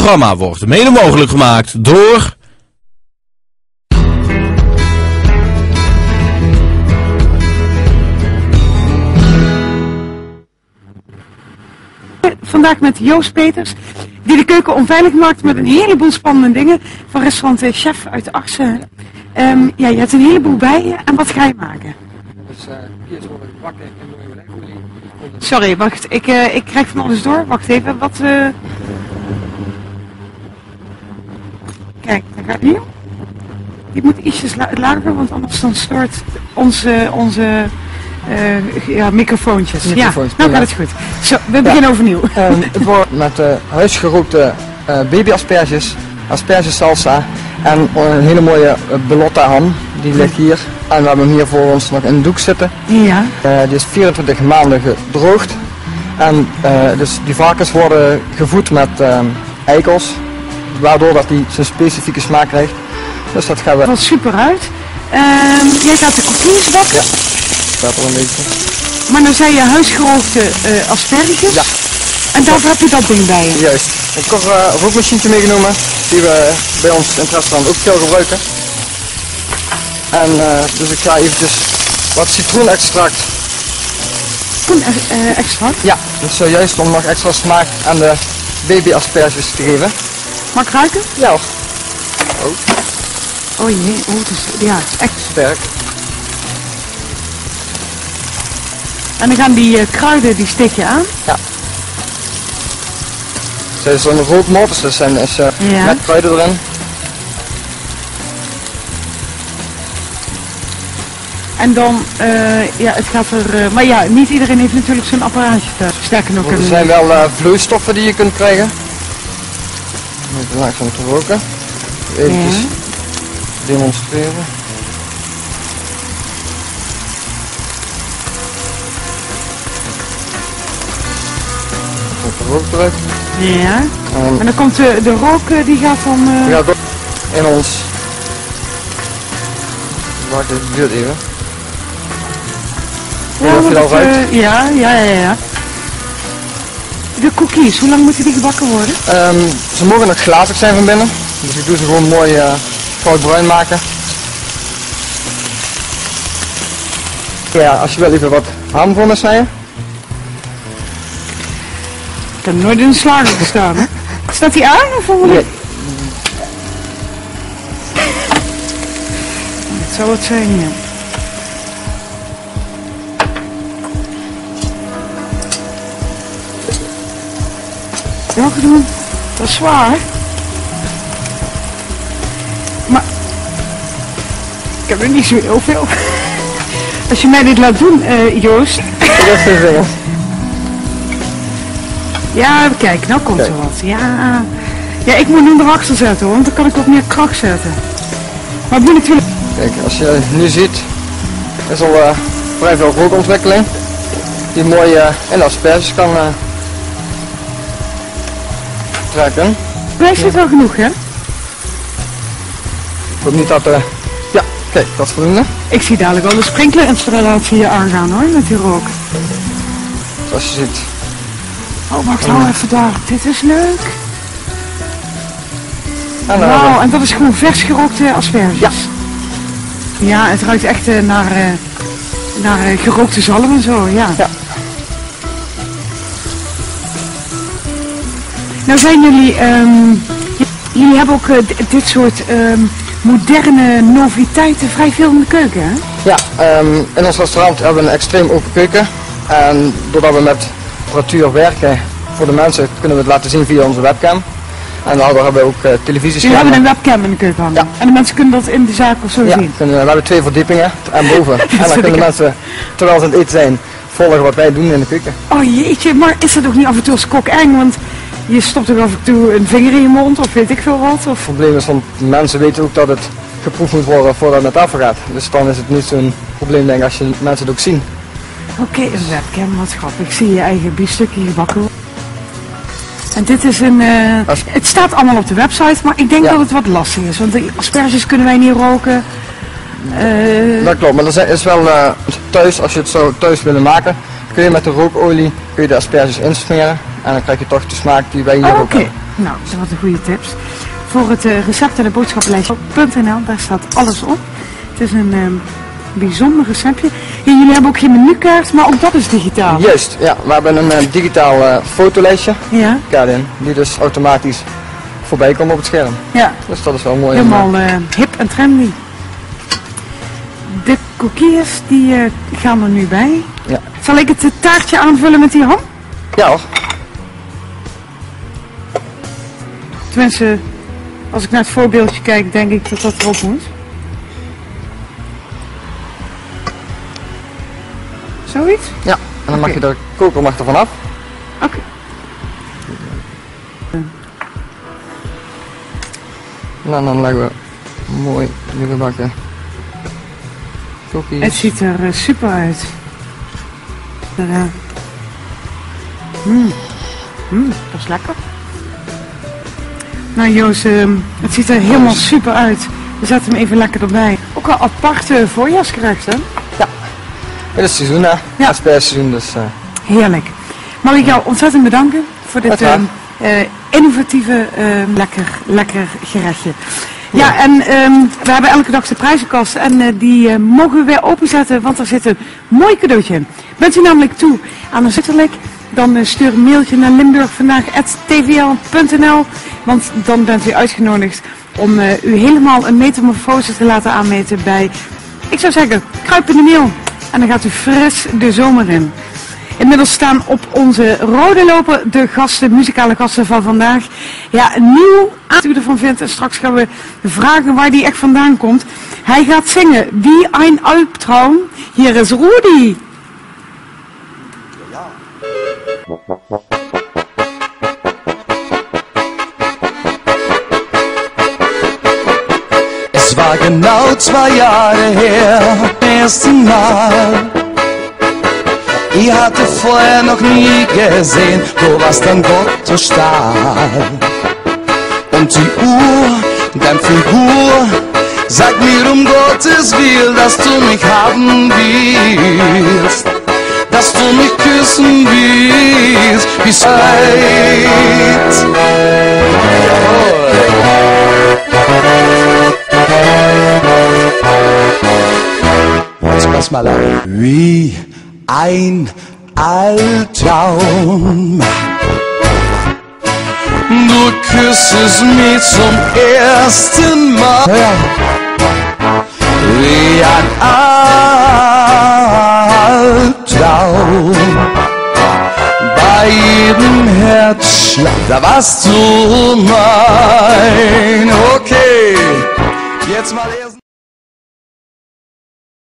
programma wordt mede mogelijk gemaakt door... Vandaag met Joost Peters, die de keuken onveilig maakt met een heleboel spannende dingen van restaurant Chef uit Arsen. Ja, je hebt een heleboel bij je en wat ga je maken? Dus hier is worden gebakken en mooie olijfolie. Sorry, wacht, ik krijg van alles door. Wacht even, wat... Kijk, daar gaat hij. Die moet ietsjes lager, want anders dan stoort onze ja, microfoontjes. Ja, nou gaat het goed. Zo, we beginnen overnieuw. Het wordt met huisgerookte babyasperges, aspergesalsa en een hele mooie belotta ham. Die ligt hier. En we hebben hem hier voor ons nog in een doek zitten. Ja. Die is 24 maanden gedroogd. En dus die varkens worden gevoed met eikels, waardoor dat die zijn specifieke smaak krijgt. Dus dat gaan we... Dat ziet super uit. Jij gaat de cookies bakken. Ja, staat er een beetje. Maar dan zei je huisgerookte asperges. Ja. En daarvoor heb je dat ding bij je. Juist. Ik heb een rookmachientje meegenomen, die we bij ons in het restaurant ook veel gebruiken. En dus ik ga eventjes wat citroenextract. Citroenextract? Ja, dat is juist om nog extra smaak aan de babyasperges te geven. Mag ik ruiken? Ja hoor. Oh. Oh jee, oh, het is, ja, het is echt Sterk. En dan gaan die kruiden, die steek je aan? Ja. Dit is een rookmot, dus dat is Ja. met kruiden erin. En dan, ja, het gaat er, maar ja, niet iedereen heeft natuurlijk zo'n apparaatje thuis. Sterker nog, Er zijn wel vloeistoffen die je kunt krijgen. Even langzaam te roken. Even demonstreren. Komt de rook eruit. Ja. En dan komt de rook, die gaat dan... Ja, in ons... Wacht, dit duurt even. Ja, je al ruikt? Ja. De cookies, hoe lang moeten die gebakken worden? Ze mogen nog glazig zijn van binnen. Dus ik doe ze gewoon mooi goudbruin maken. Ja, als je wil even wat ham voor me snijden. Ik heb nooit in de slager gestaan, hè? Staat die aan of hoe? Nee. Dat zou het zijn, ja. Welke doen? Dat is zwaar. Maar ik heb er niet zo heel veel. Als je mij dit laat doen, Joost. Ja, kijk, nou komt er wat. Ja, ik moet hem erachter zetten hoor, want dan kan ik wat meer kracht zetten. Maar ik moet natuurlijk... Kijk, als je nu ziet, is al vrij veel rookontwikkeling. Die mooi in de asperges kan trekken. Blijft het wel genoeg, hè? Ik hoop niet dat... ja, kijk, dat is voldoende. Ik zie dadelijk wel de sprinklerinstallatie hier aangaan hoor, met die rook. Zoals je ziet. Oh, wacht, hou even daar. Dit is leuk. En dan Wauw, en dat is gewoon vers gerookte asperges. Ja. Ja, het ruikt echt naar gerookte zalm en zo, ja. Ja. Nou zijn jullie, jullie hebben ook dit soort moderne noviteiten vrij veel in de keuken, hè? Ja, in ons restaurant hebben we een extreem open keuken. En doordat we met apparatuur werken voor de mensen, kunnen we het laten zien via onze webcam. En daardoor hebben we ook televisieschermen. Jullie hebben een webcam in de keuken hangen? Ja. En de mensen kunnen dat in de zaak of zo Ja, zien? we hebben 2 verdiepingen en boven. En dan kunnen mensen, terwijl ze aan het eten zijn, volgen wat wij doen in de keuken. Oh jeetje, maar is dat ook niet af en toe als kok eng? Want je stopt toch af en toe een vinger in je mond of weet ik veel wat? Of... Het probleem is, want mensen weten ook dat het geproefd moet worden voordat het naar tafel gaat. Dus dan is het niet zo'n probleem denk ik als je mensen het ook zien. Oké, een webcam, wat grappig. Ik zie je eigen biefstukje gebakken. En dit is een... het staat allemaal op de website, maar ik denk dat het wat lastig is. Want de asperges kunnen wij niet roken. Dat klopt, maar er is wel thuis, als je het zo thuis willen maken, kun je met de rookolie kun je de asperges insmeren. En dan krijg je toch de smaak die wij hier ook hebben. Nou, dat waren goede tips. Voor het recept en de boodschappenlijstje.nl, daar staat alles op. Het is een bijzonder receptje. En jullie hebben ook geen menukaart, maar ook dat is digitaal. Juist, ja. We hebben een digitaal fotolijstje. Ja. Die dus automatisch voorbij komt op het scherm. Ja. Dus dat is wel mooi. Helemaal hip en trendy. De cookies die gaan er nu bij. Ja. Zal ik het taartje aanvullen met die ham? Ja hoor. Tenminste, als ik naar het voorbeeldje kijk, denk ik dat dat erop moet. Zoiets? Ja, en dan mag je de koker er vanaf. Oké. En dan leggen we mooi de gebakken cookies. Het ziet er super uit. Dat is lekker. Nou Joos, het ziet er helemaal super uit. We zetten hem even lekker erbij. Ook wel aparte voorjaarsgerecht, hè? Ja, het is seizoen hè. Ja. Het is bijseizoen dus. Heerlijk. Mag ik jou ontzettend bedanken voor dit innovatieve, lekker gerechtje. Ja, en we hebben elke dag de prijzenkast en die mogen we weer openzetten, want er zit een mooi cadeautje in. Bent u namelijk toe aan een zitterlijk, dan stuur een mailtje naar limburgvandaag@tvl.nl, want dan bent u uitgenodigd om u helemaal een metamorfose te laten aanmeten bij, ik zou zeggen, kruip in de meel. En dan gaat u fris de zomer in. Inmiddels staan op onze rode loper de gasten, muzikale gasten van vandaag. Ja, een nieuw aan u ervan vindt. En straks gaan we vragen waar die echt vandaan komt. Hij gaat zingen Wie ein Albtraum. Hier is Rudi. Es war genau 2 Jahre her, ersten Mal. Ich hatte vorher noch nie gesehen, du warst ein Gottesstahl. Und die Uhr, deine Figur, sagt mir um Gottes Willen, dass du mich haben willst, dass du mich küssen willst, bis heute. Jetzt pass mal auf. Wie ein Albtraum. Du küssest mich zum ersten Mal. Wie ein Albtraum. Bei jedem Herzschlag, da warst du mein. Okay, jetzt mal erst.